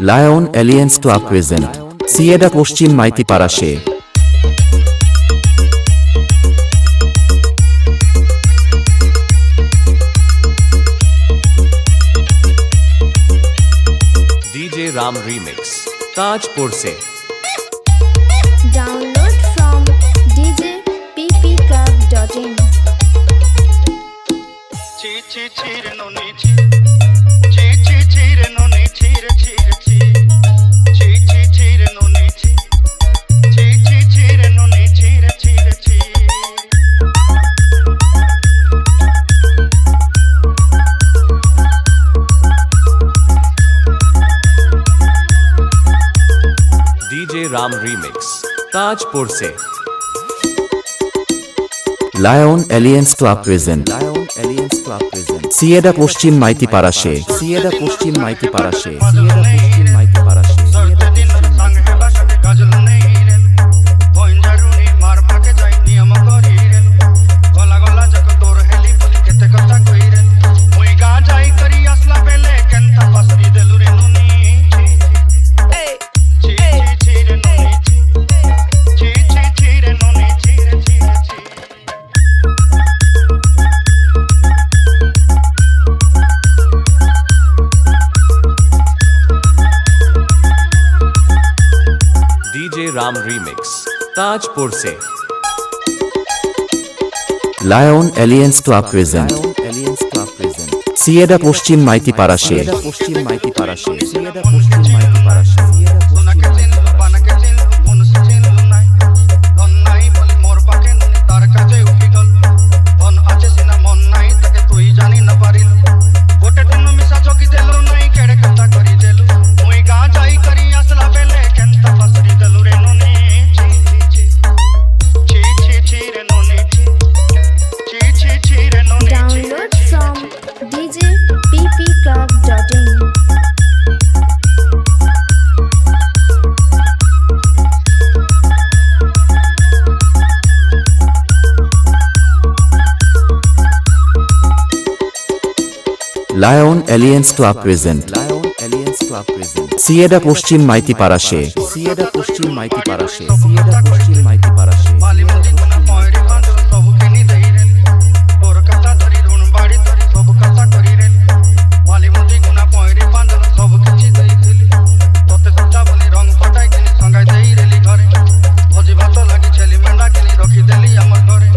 lion aliens club present সিয়েডা পশ্চিম মাইতিপাড়া সে DJ Ram Remix Tajpur से Download from djppclub.in ची ची चीर नोनी ची ची ची चीर नोनी चीर चीर ची ची ची चीर नोनी ची ची ची चीर नोनी चीर चीर ची DJ Ram Remix ताजपुर से লায়ন এলিয়েন্স ক্লাব প্রেজেন্ট সিয়েডা পশ্চিম মাইতিপাড়া সে সিয়েডা পশ্চিম মাইতিপাড়া সে সিয়েডা পশ্চিম মাইতিপাড়া সে सरते दिन संग है बसत गजल नहीं रे भोइन जरूनी मार भागे जाई नियम करी रे गला गला जक तोर हेली बोली केते कथा कई रे मुई गा जाई करी असला बेले केंता पसरी देलु रे नुनी ची ची ची रे नुनी ची ची ची रे नुनी ची रे ची रे ची DJ Ram Remix ताजपुर से লায়ন এলিয়েন্স ক্লাব প্রেজেন্ট সিয়েডা পশ্চিম মাইতিপাড়া সে পশ্চিম মাইতিপাড়া সে সিয়েডা পশ্চিম মাইতিপাড়া সে सोना के चिन बन के चिन मुन से चिन नाई धन नाई बोली मोर पाके नुनी तार काजे उठी गल धन आचे सिना मन नाई ताके तुई जानी न पारिल गोटे दिन मिसा जोगी देलु नाई केड़े कथा करी देलु मुई गा जाई करी असला बेले केंता फसरी देलु रे नुनी ची ची ची ची ची रे नुनी ची ची ची रे नुनी Download from djppclub.in lion aliens club present সিয়েডা পশ্চিম মাইতিপাড়া সে সিয়েডা পশ্চিম মাইতিপাড়া সে সিয়েডা পশ্চিম মাইতিপাড়া সে वाली मुंदी गुना पॉइंट बांध सब केनी दई रे तोर कथा धरी ऋण बाड़ी धरी सब कथा करी रे वाली मुंदी गुना पॉइंट बांध सब किछि दई दिली तोते सच्चा बोली रंग फटाई केनी संगाई दई रेली घरे भोजी भात लागी छेली मेंढा केनी रखी देली हमर घरे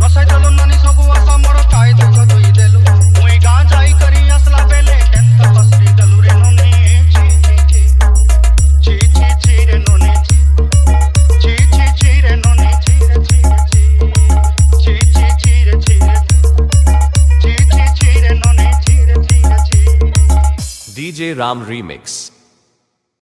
नसाई देलु नानी सब आशा मोर खाई दुख दुई देलु मुई गा जाई करी असला बेले केंता फसरी देलु रे नुनी ची ची ची ची ची रे नुनी ची ची ची रे नुनी ची रे ची रे ची ची ची रे ची रे ची ची रे नुनी ची रे ची रे ची DJ Ram Remix